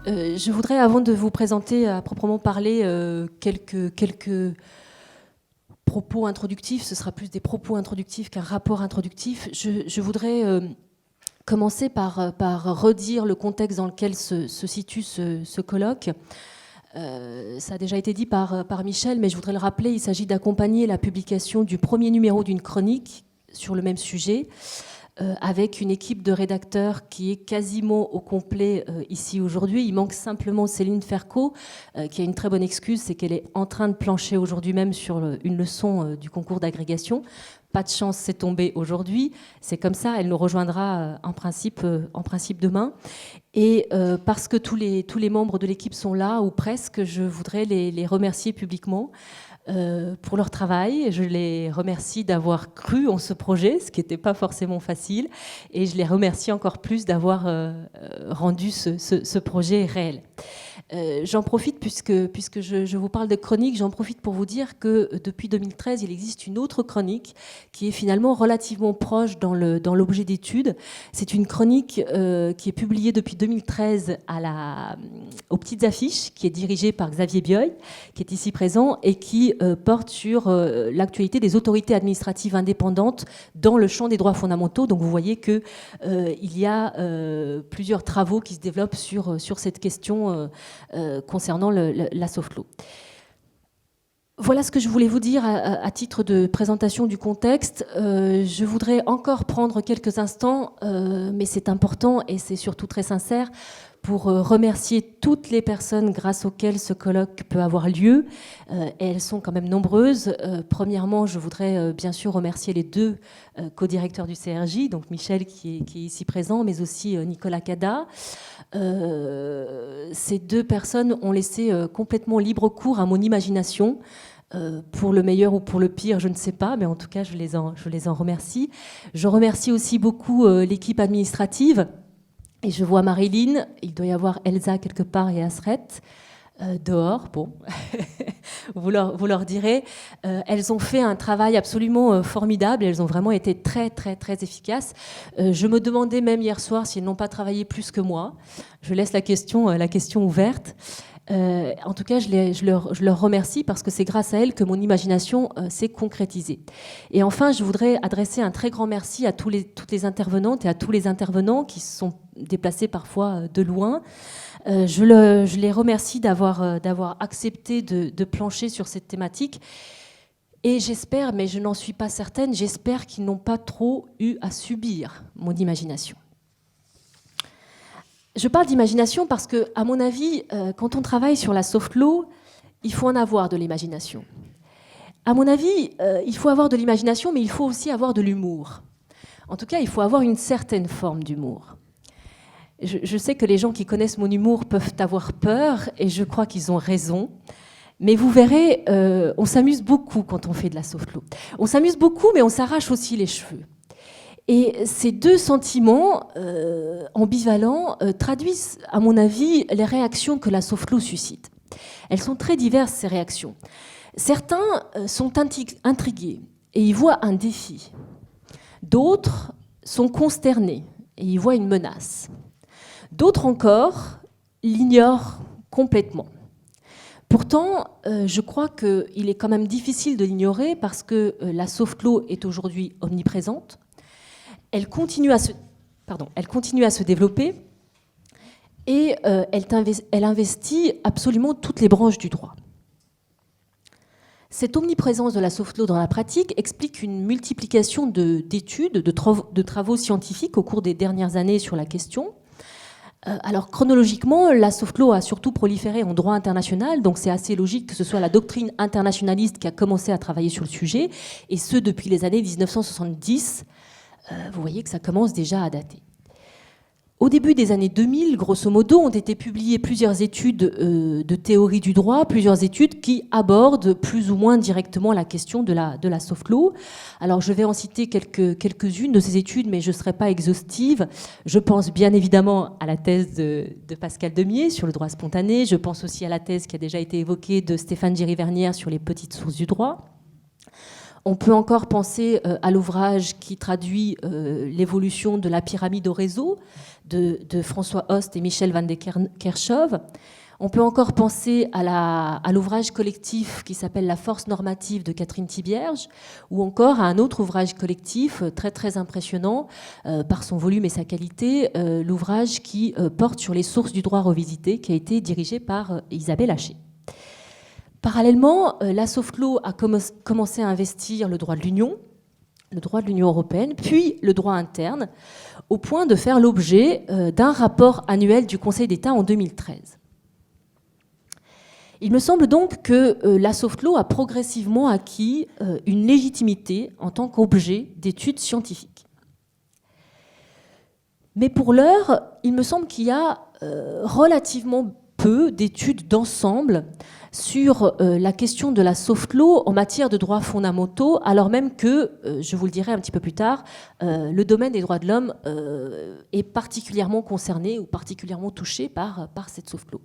Je voudrais, avant de vous présenter à proprement parler quelques propos introductifs, ce sera plus des propos introductifs qu'un rapport introductif, je voudrais commencer par redire le contexte dans lequel se situe ce colloque. Ça a déjà été dit par Michel, mais je voudrais le rappeler, il s'agit d'accompagner la publication du premier numéro d'une chronique sur le même sujet, avec une équipe de rédacteurs qui est quasiment au complet ici aujourd'hui. Il manque simplement Céline Ferco, qui a une très bonne excuse, c'est qu'elle est en train de plancher aujourd'hui même sur une leçon du concours d'agrégation. Pas de chance, c'est tombé aujourd'hui. C'est comme ça, elle nous rejoindra en principe demain. Et parce que tous les membres de l'équipe sont là, ou presque, je voudrais les remercier publiquement pour leur travail. Je les remercie d'avoir cru en ce projet, ce qui n'était pas forcément facile. Et je les remercie encore plus d'avoir rendu ce projet réel. J'en profite, puisque je vous parle de chronique, j'en profite pour vous dire que depuis 2013, il existe une autre chronique qui est finalement relativement proche dans l'objet d'étude. C'est une chronique qui est publiée depuis 2013 aux Petites Affiches, qui est dirigée par Xavier Bioy, qui est ici présent, et qui porte sur l'actualité des autorités administratives indépendantes dans le champ des droits fondamentaux. Donc vous voyez qu'il y a plusieurs travaux qui se développent sur cette question concernant la soft law. Voilà ce que je voulais vous dire à titre de présentation du contexte. Je voudrais encore prendre quelques instants, mais c'est important et c'est surtout très sincère, pour remercier toutes les personnes grâce auxquelles ce colloque peut avoir lieu. Et elles sont quand même nombreuses. Premièrement, je voudrais bien sûr remercier les deux co-directeurs du CRJ, donc Michel qui est ici présent, mais aussi Nicolas Cada. Ces deux personnes ont laissé complètement libre cours à mon imagination. Pour le meilleur ou pour le pire, je ne sais pas, mais en tout cas, je les en remercie. Je remercie aussi beaucoup l'équipe administrative. Et je vois Marilyn, il doit y avoir Elsa quelque part et Asret dehors. Bon, vous leur direz. Elles ont fait un travail absolument formidable. Elles ont vraiment été très, très, très efficaces. Je me demandais même hier soir si elles n'ont pas travaillé plus que moi. Je laisse la question ouverte. En tout cas, je leur remercie parce que c'est grâce à elles que mon imagination s'est concrétisée. Et enfin, je voudrais adresser un très grand merci à toutes les intervenantes et à tous les intervenants qui se sont déplacés parfois de loin. Je les remercie d'avoir accepté de plancher sur cette thématique. Et j'espère, mais je n'en suis pas certaine, j'espère qu'ils n'ont pas trop eu à subir mon imagination. Je parle d'imagination parce que, à mon avis, quand on travaille sur la soft law, il faut en avoir de l'imagination. À mon avis, il faut avoir de l'imagination, mais il faut aussi avoir de l'humour. En tout cas, il faut avoir une certaine forme d'humour. Je sais que les gens qui connaissent mon humour peuvent avoir peur, et je crois qu'ils ont raison. Mais vous verrez, on s'amuse beaucoup quand on fait de la soft law. On s'amuse beaucoup, mais on s'arrache aussi les cheveux. Et ces deux sentiments ambivalents traduisent, à mon avis, les réactions que la soft law suscite. Elles sont très diverses, ces réactions. Certains sont intrigués et y voient un défi. D'autres sont consternés et y voient une menace. D'autres encore l'ignorent complètement. Pourtant, je crois qu'il est quand même difficile de l'ignorer parce que la soft law est aujourd'hui omniprésente. Elle continue à se développer et elle investit absolument toutes les branches du droit. Cette omniprésence de la soft law dans la pratique explique une multiplication d'études, de travaux scientifiques au cours des dernières années sur la question. Alors chronologiquement, la soft law a surtout proliféré en droit international, donc c'est assez logique que ce soit la doctrine internationaliste qui a commencé à travailler sur le sujet, et ce depuis les années 1970. Vous voyez que ça commence déjà à dater. Au début des années 2000, grosso modo, ont été publiées plusieurs études de théorie du droit, plusieurs études qui abordent plus ou moins directement la question de la soft law. Alors je vais en citer quelques-unes de ces études, mais je ne serai pas exhaustive. Je pense bien évidemment à la thèse de Pascal Demier sur le droit spontané. Je pense aussi à la thèse qui a déjà été évoquée de Stéphane Giry-Vernière sur les petites sources du droit. On peut encore penser à l'ouvrage qui traduit l'évolution de la pyramide au réseau de François Host et Michel van de Kerchove. On peut encore penser à l'ouvrage collectif qui s'appelle La force normative de Catherine Thibierge, ou encore à un autre ouvrage collectif très très impressionnant par son volume et sa qualité, l'ouvrage qui porte sur les sources du droit revisité, qui a été dirigé par Isabelle Haché. Parallèlement, la Softlaw a commencé à investir le droit de l'Union européenne, puis le droit interne, au point de faire l'objet d'un rapport annuel du Conseil d'État en 2013. Il me semble donc que la Softlaw a progressivement acquis une légitimité en tant qu'objet d'études scientifiques. Mais pour l'heure, il me semble qu'il y a relativement peu d'études d'ensemble sur la question de la Softlaw en matière de droits fondamentaux, alors même que, je vous le dirai un petit peu plus tard, le domaine des droits de l'homme est particulièrement concerné ou particulièrement touché par cette Softlaw.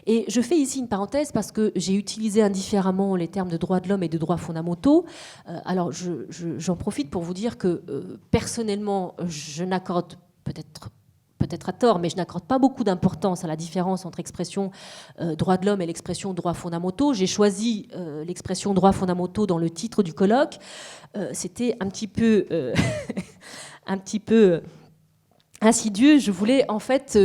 Et je fais ici une parenthèse parce que j'ai utilisé indifféremment les termes de droits de l'homme et de droits fondamentaux. Alors j'en profite pour vous dire que personnellement, je n'accorde peut-être à tort, mais je n'accorde pas beaucoup d'importance à la différence entre expression droits de l'homme et l'expression droits fondamentaux. J'ai choisi l'expression droits fondamentaux dans le titre du colloque. C'était un petit peu, un petit peu insidieux. Je voulais en fait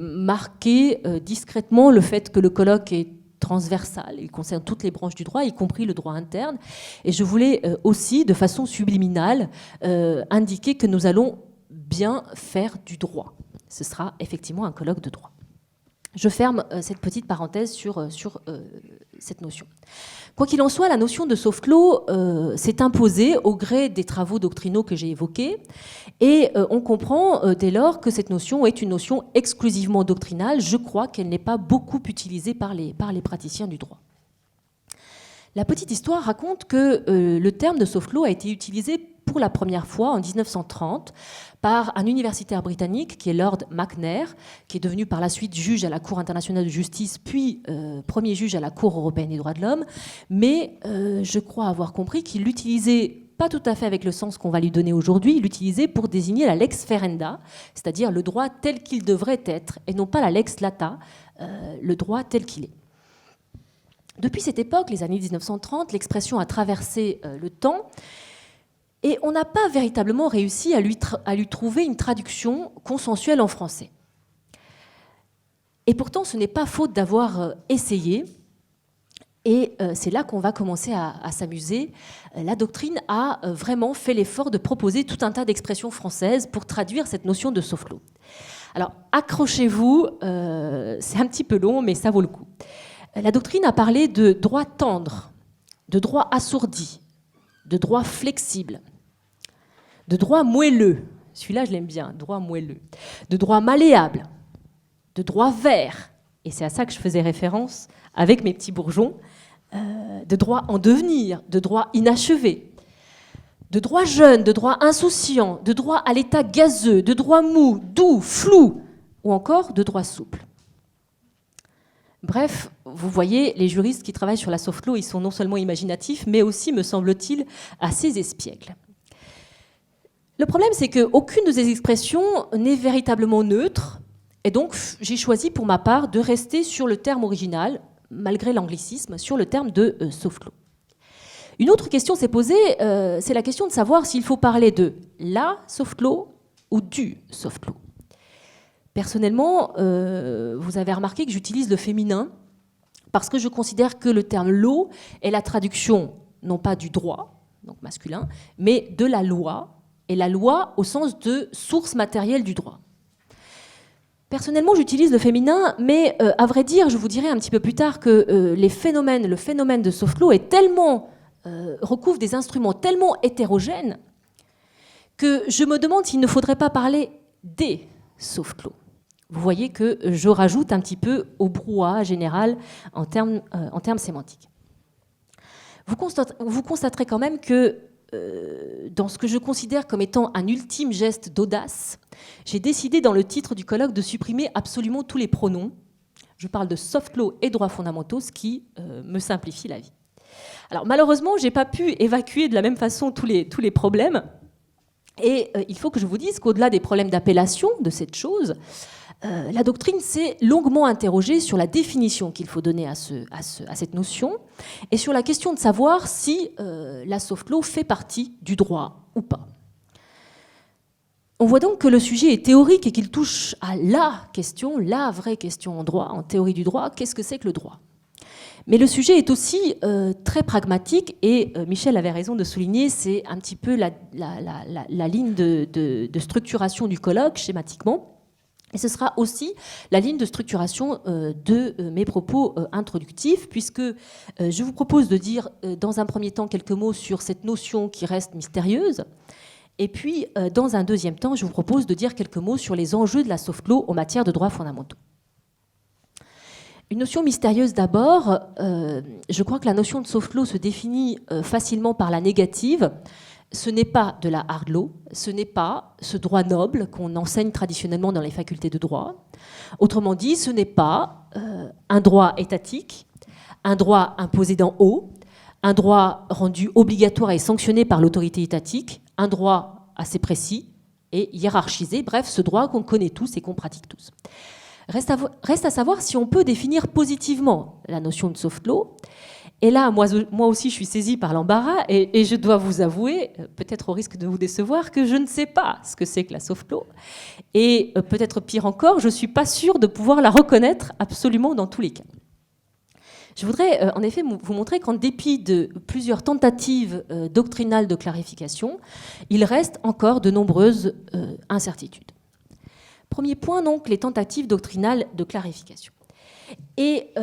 marquer discrètement le fait que le colloque est transversal, il concerne toutes les branches du droit, y compris le droit interne. Et je voulais aussi, de façon subliminale, indiquer que nous allons bien faire du droit. Ce sera effectivement un colloque de droit. Je ferme cette petite parenthèse sur cette notion. Quoi qu'il en soit, la notion de Softlaw s'est imposée au gré des travaux doctrinaux que j'ai évoqués, et on comprend dès lors que cette notion est une notion exclusivement doctrinale. Je crois qu'elle n'est pas beaucoup utilisée par les praticiens du droit. La petite histoire raconte que le terme de Softlaw a été utilisé pour la première fois en 1930 par un universitaire britannique qui est Lord McNair, qui est devenu par la suite juge à la Cour internationale de justice, puis premier juge à la Cour européenne des droits de l'homme. Mais je crois avoir compris qu'il l'utilisait pas tout à fait avec le sens qu'on va lui donner aujourd'hui, il l'utilisait pour désigner la lex ferenda, c'est-à-dire le droit tel qu'il devrait être, et non pas la lex lata, le droit tel qu'il est. Depuis cette époque, les années 1930, l'expression a traversé le temps et on n'a pas véritablement réussi à lui trouver une traduction consensuelle en français. Et pourtant, ce n'est pas faute d'avoir essayé. Et c'est là qu'on va commencer à s'amuser. La doctrine a vraiment fait l'effort de proposer tout un tas d'expressions françaises pour traduire cette notion de Softlaw. Alors, accrochez-vous, c'est un petit peu long, mais ça vaut le coup. La doctrine a parlé de droit tendre, de droit assourdi, de droit flexible, de droit moelleux, celui-là je l'aime bien, droit moelleux, de droit malléable, de droit vert, et c'est à ça que je faisais référence avec mes petits bourgeons, de droit en devenir, de droit inachevé, de droit jeune, de droit insouciant, de droit à l'état gazeux, de droit mou, doux, flou, ou encore de droit souple. Bref, vous voyez, les juristes qui travaillent sur la Softlaw, ils sont non seulement imaginatifs, mais aussi, me semble-t-il, assez espiègles. Le problème, c'est qu'aucune de ces expressions n'est véritablement neutre, et donc j'ai choisi pour ma part de rester sur le terme original, malgré l'anglicisme, sur le terme de Softlaw. Une autre question s'est posée, c'est la question de savoir s'il faut parler de la Softlaw ou du Softlaw. Personnellement, vous avez remarqué que j'utilise le féminin parce que je considère que le terme law est la traduction non pas du droit, donc masculin, mais de la loi, et la loi au sens de source matérielle du droit. Personnellement, j'utilise le féminin, mais à vrai dire, je vous dirai un petit peu plus tard que le phénomène de Softlaw est tellement, recouvre des instruments tellement hétérogènes que je me demande s'il ne faudrait pas parler des Softlaw. Vous voyez que je rajoute un petit peu au brouhaha général en termes sémantiques. Vous constaterez quand même que dans ce que je considère comme étant un ultime geste d'audace, j'ai décidé dans le titre du colloque de supprimer absolument tous les pronoms. Je parle de Softlaw et droits fondamentaux, ce qui me simplifie la vie. Alors malheureusement, je n'ai pas pu évacuer de la même façon tous les problèmes. Et il faut que je vous dise qu'au-delà des problèmes d'appellation de cette chose, la doctrine s'est longuement interrogée sur la définition qu'il faut donner à cette notion et sur la question de savoir si la soft law fait partie du droit ou pas. On voit donc que le sujet est théorique et qu'il touche à la question, la vraie question en droit, en théorie du droit, qu'est-ce que c'est que le droit ? Mais le sujet est aussi très pragmatique et Michel avait raison de souligner, c'est un petit peu la ligne de structuration du colloque schématiquement. Et ce sera aussi la ligne de structuration de mes propos introductifs, puisque je vous propose de dire dans un premier temps quelques mots sur cette notion qui reste mystérieuse. Et puis, dans un deuxième temps, je vous propose de dire quelques mots sur les enjeux de la soft law en matière de droits fondamentaux. Une notion mystérieuse d'abord, je crois que la notion de soft law se définit facilement par la négative. Ce n'est pas de la hard law, ce n'est pas ce droit noble qu'on enseigne traditionnellement dans les facultés de droit. Autrement dit, ce n'est pas un droit étatique, un droit imposé d'en haut, un droit rendu obligatoire et sanctionné par l'autorité étatique, un droit assez précis et hiérarchisé, bref, ce droit qu'on connaît tous et qu'on pratique tous. Reste à savoir si on peut définir positivement la notion de soft law. Et là, moi aussi, je suis saisie par l'embarras et je dois vous avouer, peut-être au risque de vous décevoir, que je ne sais pas ce que c'est que la soft law. Et peut-être pire encore, je ne suis pas sûre de pouvoir la reconnaître absolument dans tous les cas. Je voudrais en effet vous montrer qu'en dépit de plusieurs tentatives doctrinales de clarification, il reste encore de nombreuses incertitudes. Premier point, donc, les tentatives doctrinales de clarification. Et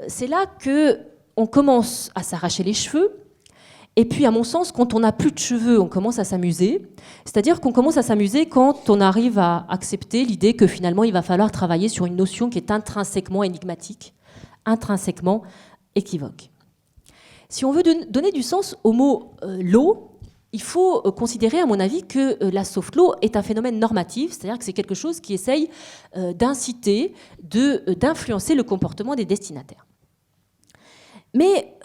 c'est là qu'on commence à s'arracher les cheveux. Et puis, à mon sens, quand on n'a plus de cheveux, on commence à s'amuser. C'est-à-dire qu'on commence à s'amuser quand on arrive à accepter l'idée que finalement, il va falloir travailler sur une notion qui est intrinsèquement énigmatique, intrinsèquement équivoque. Si on veut donner du sens au mot law, il faut considérer, à mon avis, que la soft law est un phénomène normatif, c'est-à-dire que c'est quelque chose qui essaye d'inciter, d'influencer le comportement des destinataires. Mais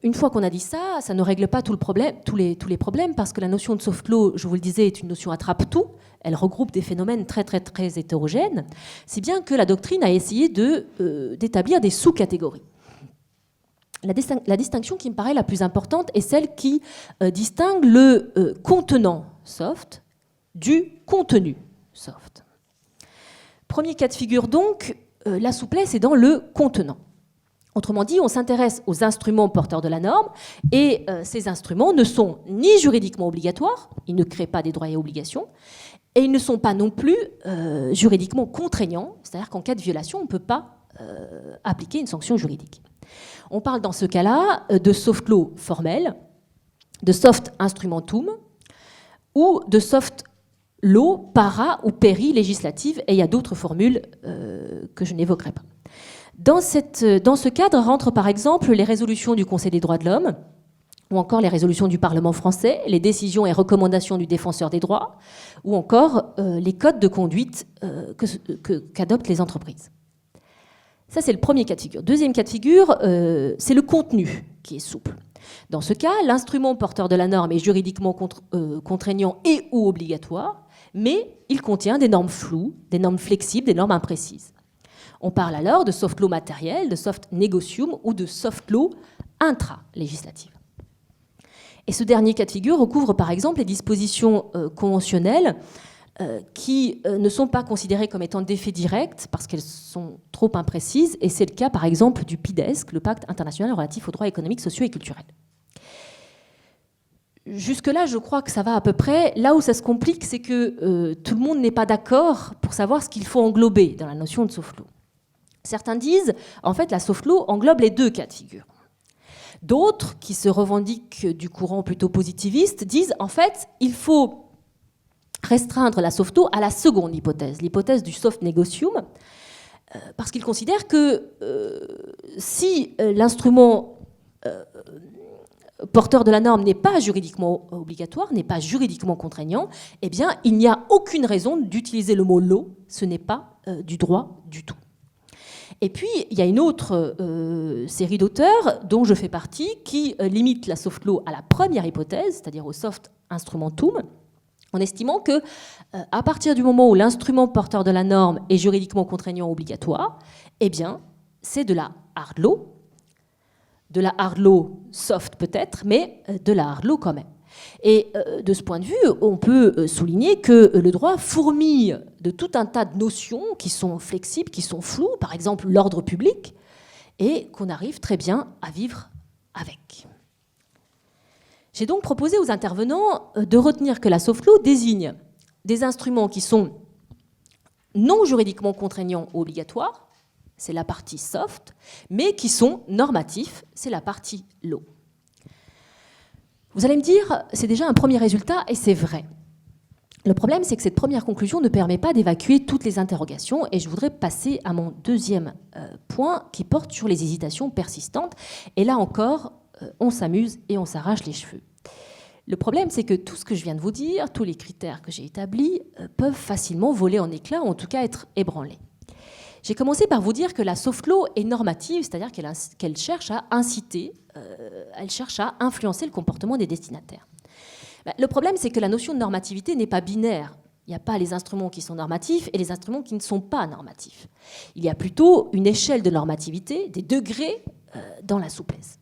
une fois qu'on a dit ça, ça ne règle pas tous les problèmes, parce que la notion de soft law, je vous le disais, est une notion attrape-tout. Elle regroupe des phénomènes très, très, très hétérogènes, si bien que la doctrine a essayé d'établir des sous-catégories. La distinction qui me paraît la plus importante est celle qui distingue le contenant soft du contenu soft. Premier cas de figure donc, la souplesse est dans le contenant. Autrement dit, on s'intéresse aux instruments porteurs de la norme et ces instruments ne sont ni juridiquement obligatoires, ils ne créent pas des droits et obligations, et ils ne sont pas non plus juridiquement contraignants, c'est-à-dire qu'en cas de violation, on ne peut pas appliquer une sanction juridique. On parle dans ce cas-là de soft law formel, de soft instrumentum ou de soft law para ou péri-législative, et il y a d'autres formules que je n'évoquerai pas. Dans ce cadre rentrent par exemple les résolutions du Conseil des droits de l'homme, ou encore les résolutions du Parlement français, les décisions et recommandations du Défenseur des droits, ou encore les codes de conduite qu'adoptent les entreprises. Ça, c'est le premier cas de figure. Deuxième cas de figure, c'est le contenu qui est souple. Dans ce cas, l'instrument porteur de la norme est juridiquement contraignant et ou obligatoire, mais il contient des normes floues, des normes flexibles, des normes imprécises. On parle alors de soft law matériel, de soft negotium ou de soft law intra-législative. Et ce dernier cas de figure recouvre par exemple les dispositions conventionnelles qui ne sont pas considérées comme étant d'effet direct parce qu'elles sont trop imprécises, et c'est le cas par exemple du PIDESC, le Pacte international relatif aux droits économiques, sociaux et culturels. Jusque-là, je crois que ça va à peu près. Là où ça se complique, c'est que tout le monde n'est pas d'accord pour savoir ce qu'il faut englober dans la notion de soft law. Certains disent, en fait, la soft law englobe les deux cas de figure. D'autres, qui se revendiquent du courant plutôt positiviste, disent, en fait, il faut restreindre la soft law à la seconde hypothèse, l'hypothèse du soft negotium, parce qu'ils considèrent que si l'instrument porteur de la norme n'est pas juridiquement obligatoire, n'est pas juridiquement contraignant, eh bien, il n'y a aucune raison d'utiliser le mot law, ce n'est pas du droit du tout. Et puis, il y a une autre série d'auteurs dont je fais partie qui limite la soft law à la première hypothèse, c'est-à-dire au soft instrumentum, en estimant que, à partir du moment où l'instrument porteur de la norme est juridiquement contraignant ou obligatoire, eh bien, c'est de la hard law soft peut-être, mais de la hard law quand même. Et de ce point de vue, on peut souligner que le droit fourmille de tout un tas de notions qui sont flexibles, qui sont floues, par exemple l'ordre public, et qu'on arrive très bien à vivre avec. J'ai donc proposé aux intervenants de retenir que la soft law désigne des instruments qui sont non juridiquement contraignants ou obligatoires, c'est la partie soft, mais qui sont normatifs, c'est la partie law. Vous allez me dire, c'est déjà un premier résultat, et c'est vrai. Le problème, c'est que cette première conclusion ne permet pas d'évacuer toutes les interrogations, et je voudrais passer à mon deuxième point qui porte sur les hésitations persistantes. Et là encore, on s'amuse et on s'arrache les cheveux. Le problème, c'est que tout ce que je viens de vous dire, tous les critères que j'ai établis, peuvent facilement voler en éclats, ou en tout cas être ébranlés. J'ai commencé par vous dire que la soft law est normative, c'est-à-dire qu'elle cherche à inciter, elle cherche à influencer le comportement des destinataires. Le problème, c'est que la notion de normativité n'est pas binaire. Il n'y a pas les instruments qui sont normatifs et les instruments qui ne sont pas normatifs. Il y a plutôt une échelle de normativité, des degrés dans la souplesse.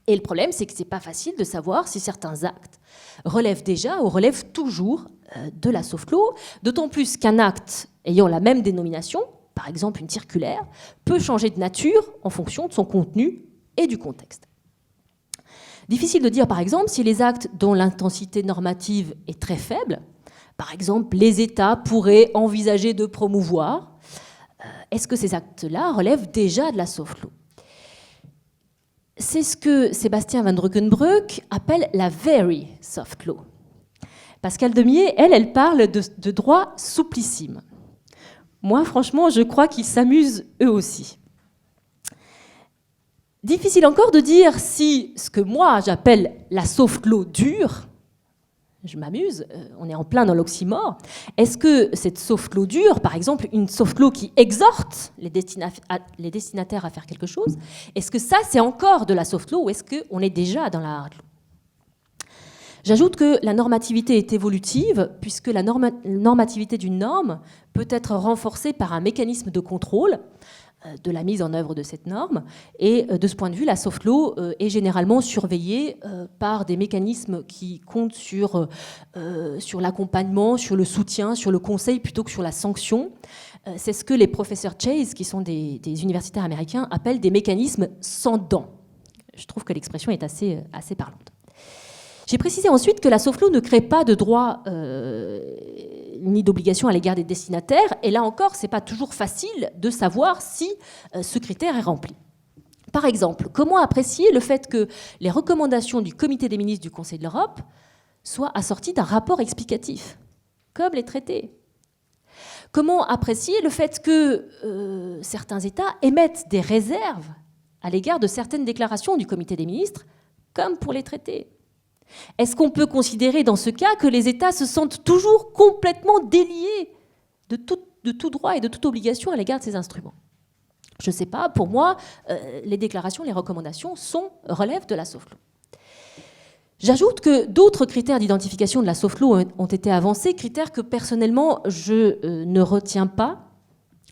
Et le problème, c'est que ce n'est pas facile de savoir si certains actes relèvent déjà ou relèvent toujours de la soft law, d'autant plus qu'un acte ayant la même dénomination, par exemple une circulaire, peut changer de nature en fonction de son contenu et du contexte. Difficile de dire, par exemple, si les actes dont l'intensité normative est très faible, par exemple, les États pourraient envisager de promouvoir, est-ce que ces actes-là relèvent déjà de la soft law ? C'est ce que Sébastien van Druckenbroek appelle la very soft law. Pascale Demier, elle parle de droit souplissime. Moi, franchement, je crois qu'ils s'amusent eux aussi. Difficile encore de dire si ce que moi j'appelle la soft law dure, je m'amuse, on est en plein dans l'oxymore, est-ce que cette soft law dure, par exemple une soft law qui exhorte les destinataires à faire quelque chose, est-ce que ça c'est encore de la soft law ou est-ce qu'on est déjà dans la hard law ? J'ajoute que la normativité est évolutive, puisque la normativité d'une norme peut être renforcée par un mécanisme de contrôle de la mise en œuvre de cette norme. Et de ce point de vue, la soft law est généralement surveillée par des mécanismes qui comptent sur l'accompagnement, sur le soutien, sur le conseil, plutôt que sur la sanction. C'est ce que les professeurs Chase, qui sont des universitaires américains, appellent des mécanismes sans dents. Je trouve que l'expression est assez parlante. J'ai précisé ensuite que la soft law ne crée pas de droit ni d'obligation à l'égard des destinataires. Et là encore, ce n'est pas toujours facile de savoir si ce critère est rempli. Par exemple, comment apprécier le fait que les recommandations du Comité des ministres du Conseil de l'Europe soient assorties d'un rapport explicatif, comme les traités ? Comment apprécier le fait que certains États émettent des réserves à l'égard de certaines déclarations du Comité des ministres, comme pour les traités ? Est-ce qu'on peut considérer dans ce cas que les États se sentent toujours complètement déliés de tout droit et de toute obligation à l'égard de ces instruments ? Je ne sais pas, pour moi, les déclarations, les recommandations relèvent de la soft law. J'ajoute que d'autres critères d'identification de la soft law ont été avancés, critères que personnellement je ne retiens pas.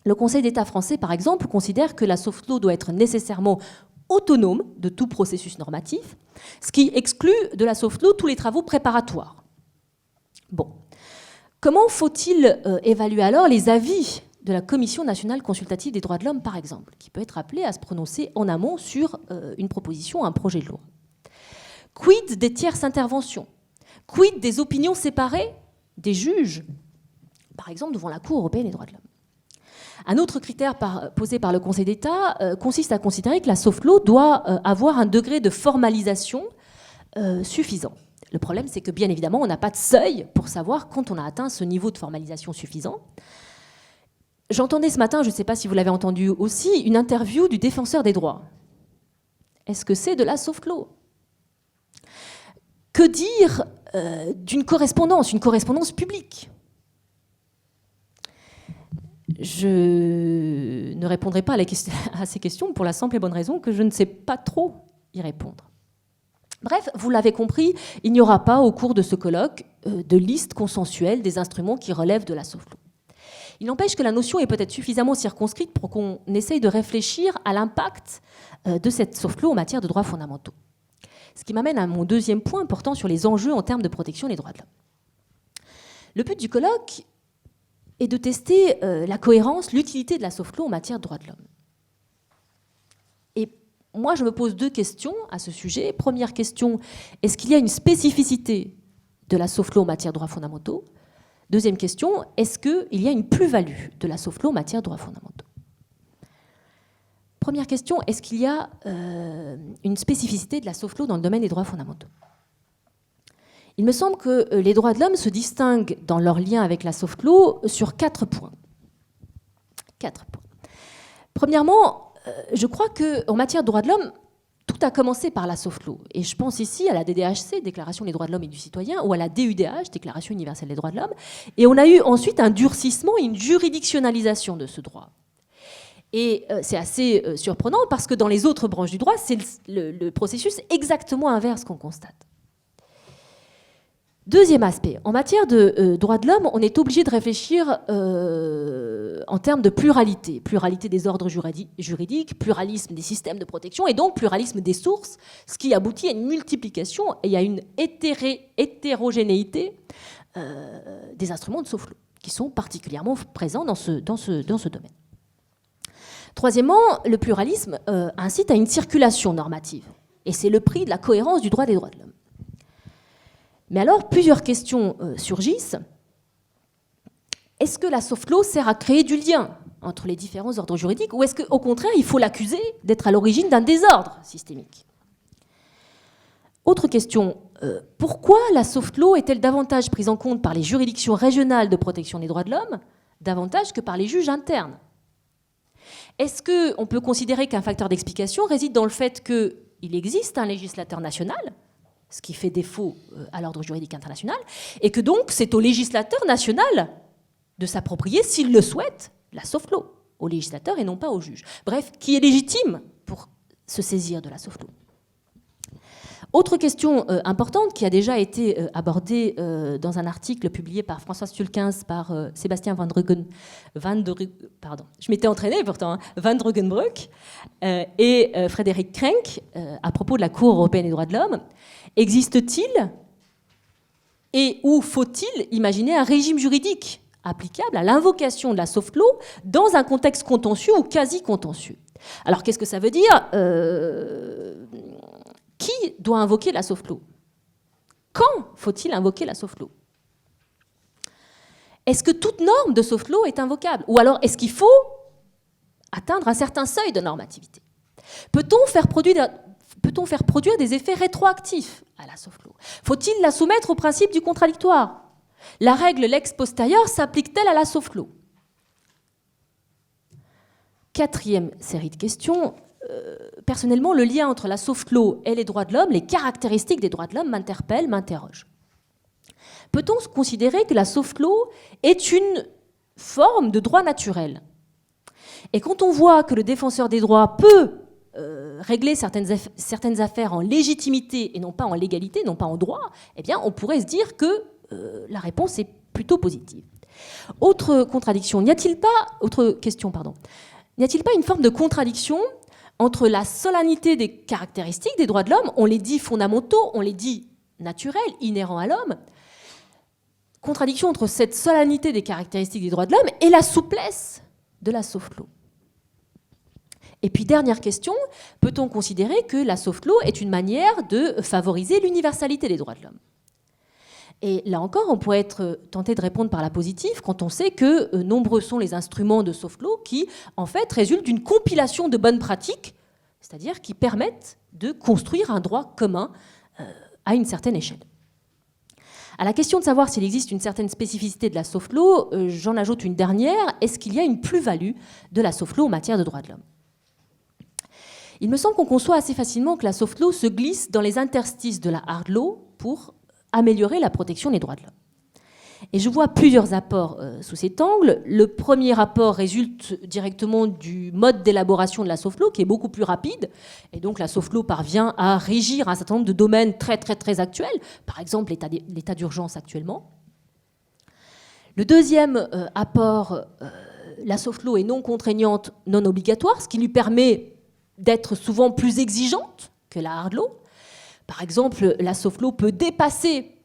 Le Conseil d'État français, par exemple, considère que la soft law doit être nécessairement autonome de tout processus normatif, ce qui exclut de la soft law tous les travaux préparatoires. Bon. Comment faut-il évaluer alors les avis de la Commission nationale consultative des droits de l'homme, par exemple, qui peut être appelée à se prononcer en amont sur une proposition, un projet de loi ? Quid des tierces interventions ? Quid des opinions séparées des juges, par exemple devant la Cour européenne des droits de l'homme ? Un autre critère posé par le Conseil d'État consiste à considérer que la soft law doit avoir un degré de formalisation suffisant. Le problème, c'est que bien évidemment, on n'a pas de seuil pour savoir quand on a atteint ce niveau de formalisation suffisant. J'entendais ce matin, je ne sais pas si vous l'avez entendu aussi, une interview du défenseur des droits. Est-ce que c'est de la soft law ? Que dire d'une correspondance, une correspondance publique ? Je ne répondrai pas à ces questions pour la simple et bonne raison que je ne sais pas trop y répondre. Bref, vous l'avez compris, il n'y aura pas au cours de ce colloque de liste consensuelle des instruments qui relèvent de la soft law. Il n'empêche que la notion est peut-être suffisamment circonscrite pour qu'on essaye de réfléchir à l'impact de cette soft law en matière de droits fondamentaux. Ce qui m'amène à mon deuxième point portant sur les enjeux en termes de protection des droits de l'homme. Le but du colloque est de tester la cohérence, l'utilité de la soft law en matière de droits de l'homme. Et moi, je me pose deux questions à ce sujet. Première question, est-ce qu'il y a une spécificité de la soft law en matière de droits fondamentaux ? Deuxième question, est-ce qu'il y a une plus-value de la soft law en matière de droits fondamentaux ? Première question, est-ce qu'il y a une spécificité de la soft law dans le domaine des droits fondamentaux ? Il me semble que les droits de l'homme se distinguent dans leur lien avec la soft law sur 4 points. 4 points. Premièrement, je crois qu'en matière de droits de l'homme, tout a commencé par la soft law. Et je pense ici à la DDHC, Déclaration des droits de l'homme et du citoyen, ou à la DUDH, Déclaration universelle des droits de l'homme. Et on a eu ensuite un durcissement et une juridictionnalisation de ce droit. Et c'est assez surprenant parce que dans les autres branches du droit, c'est le processus exactement inverse qu'on constate. Deuxième aspect, en matière de droits de l'homme, on est obligé de réfléchir en termes de pluralité. Pluralité des ordres juridiques, pluralisme des systèmes de protection et donc pluralisme des sources, ce qui aboutit à une multiplication et à une hétérogénéité des instruments de soft law qui sont particulièrement présents dans ce domaine. Troisièmement, le pluralisme incite à une circulation normative et c'est le prix de la cohérence du droit des droits de l'homme. Mais alors, plusieurs questions surgissent. Est-ce que la soft law sert à créer du lien entre les différents ordres juridiques ou est-ce qu'au contraire, il faut l'accuser d'être à l'origine d'un désordre systémique ? Autre question, pourquoi la soft law est-elle davantage prise en compte par les juridictions régionales de protection des droits de l'homme, davantage que par les juges internes ? Est-ce qu'on peut considérer qu'un facteur d'explication réside dans le fait qu'il existe un législateur national, ce qui fait défaut à l'ordre juridique international, et que donc c'est au législateur national de s'approprier, s'il le souhaite, la soft law, au législateur et non pas au juge. Bref, qui est légitime pour se saisir de la soft law ? Autre question importante qui a déjà été abordée dans un article publié par Françoise Tulkens, par Sébastien Van Drugenbroek et Frédéric Krenk à propos de la Cour européenne des droits de l'homme. Existe-t-il et ou faut-il imaginer un régime juridique applicable à l'invocation de la soft law dans un contexte contentieux ou quasi-contentieux ? Alors qu'est-ce que ça veut dire ? Qui doit invoquer la soft law ? Quand faut-il invoquer la soft law ? Est-ce que toute norme de soft law est invocable ? Ou alors est-ce qu'il faut atteindre un certain seuil de normativité ? Peut-on faire produire des effets rétroactifs à la soft law ? Faut-il la soumettre au principe du contradictoire ? La règle lex posterior s'applique-t-elle à la soft law ? Quatrième série de questions. Personnellement, le lien entre la soft law et les droits de l'homme, les caractéristiques des droits de l'homme m'interpellent, m'interrogent. Peut-on considérer que la soft law est une forme de droit naturel ? Et quand on voit que le défenseur des droits peut régler certaines affaires en légitimité et non pas en légalité, non pas en droit, eh bien, on pourrait se dire que la réponse est plutôt positive. Autre question, n'y a-t-il pas une forme de contradiction entre la solennité des caractéristiques des droits de l'homme, on les dit fondamentaux, on les dit naturels, inhérents à l'homme, contradiction entre cette solennité des caractéristiques des droits de l'homme et la souplesse de la soft law. Et puis, dernière question, peut-on considérer que la soft law est une manière de favoriser l'universalité des droits de l'homme ? Et là encore, on pourrait être tenté de répondre par la positive quand on sait que nombreux sont les instruments de soft law qui, en fait, résultent d'une compilation de bonnes pratiques, c'est-à-dire qui permettent de construire un droit commun à une certaine échelle. À la question de savoir s'il existe une certaine spécificité de la soft law, j'en ajoute une dernière. Est-ce qu'il y a une plus-value de la soft law en matière de droits de l'homme ? Il me semble qu'on conçoit assez facilement que la soft law se glisse dans les interstices de la hard law pour améliorer la protection des droits de l'homme. Et je vois plusieurs apports sous cet angle. Le premier rapport résulte directement du mode d'élaboration de la soft law, qui est beaucoup plus rapide. Et donc la soft law parvient à régir un certain nombre de domaines très, très, très actuels. Par exemple, l'état d'urgence actuellement. Le deuxième apport, la soft law est non contraignante, non obligatoire, ce qui lui permet d'être souvent plus exigeante que la hard law. Par exemple, la soft law peut dépasser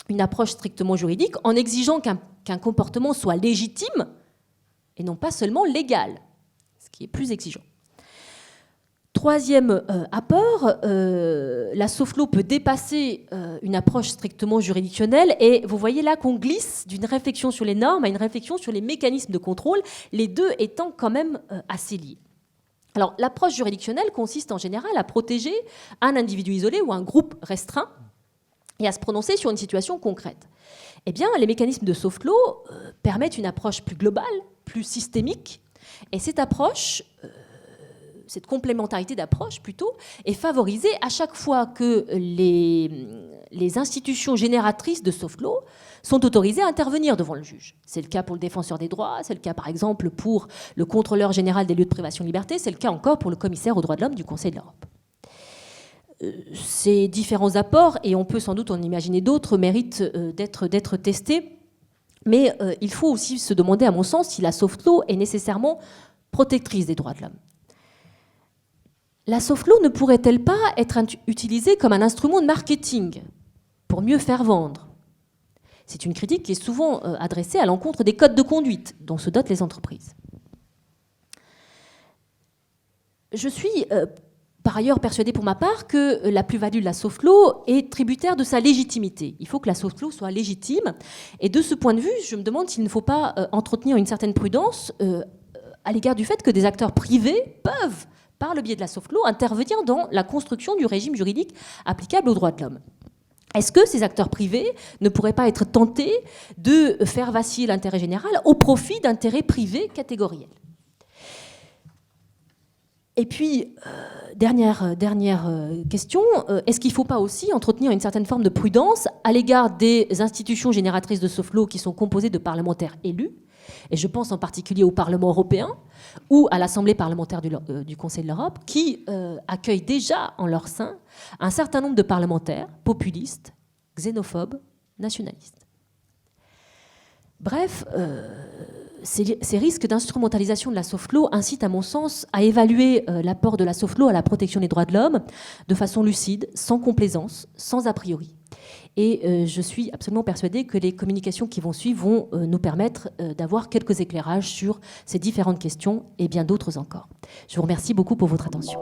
une approche strictement juridique en exigeant qu'un comportement soit légitime et non pas seulement légal, ce qui est plus exigeant. Troisième apport, la soft law peut dépasser une approche strictement juridictionnelle et vous voyez là qu'on glisse d'une réflexion sur les normes à une réflexion sur les mécanismes de contrôle, les deux étant quand même assez liés. Alors l'approche juridictionnelle consiste en général à protéger un individu isolé ou un groupe restreint et à se prononcer sur une situation concrète. Eh bien, les mécanismes de soft law permettent une approche plus globale, plus systémique, et cette approche, cette complémentarité d'approche plutôt, est favorisée à chaque fois que les institutions génératrices de soft law sont autorisées à intervenir devant le juge. C'est le cas pour le défenseur des droits, c'est le cas par exemple pour le contrôleur général des lieux de privation de liberté, c'est le cas encore pour le commissaire aux droits de l'homme du Conseil de l'Europe. Ces différents apports, et on peut sans doute en imaginer d'autres, méritent d'être testés. Mais il faut aussi se demander, à mon sens, si la soft law est nécessairement protectrice des droits de l'homme. La soft law ne pourrait-elle pas être utilisée comme un instrument de marketing pour mieux faire vendre ? C'est une critique qui est souvent adressée à l'encontre des codes de conduite dont se dotent les entreprises. Je suis par ailleurs persuadée pour ma part que la plus-value de la soft law est tributaire de sa légitimité. Il faut que la soft law soit légitime. Et de ce point de vue, je me demande s'il ne faut pas entretenir une certaine prudence à l'égard du fait que des acteurs privés peuvent, par le biais de la soft law, intervenir dans la construction du régime juridique applicable aux droits de l'homme. Est-ce que ces acteurs privés ne pourraient pas être tentés de faire vaciller l'intérêt général au profit d'intérêts privés catégoriels ? Et puis, dernière question, est-ce qu'il ne faut pas aussi entretenir une certaine forme de prudence à l'égard des institutions génératrices de soft law qui sont composées de parlementaires élus, et je pense en particulier au Parlement européen ou à l'Assemblée parlementaire du Conseil de l'Europe, qui accueillent déjà en leur sein un certain nombre de parlementaires populistes, xénophobes, nationalistes. Bref, ces risques d'instrumentalisation de la soft law incitent, à mon sens, à évaluer l'apport de la soft law à la protection des droits de l'homme de façon lucide, sans complaisance, sans a priori. Et je suis absolument persuadée que les communications qui vont suivre vont nous permettre d'avoir quelques éclairages sur ces différentes questions et bien d'autres encore. Je vous remercie beaucoup pour votre attention.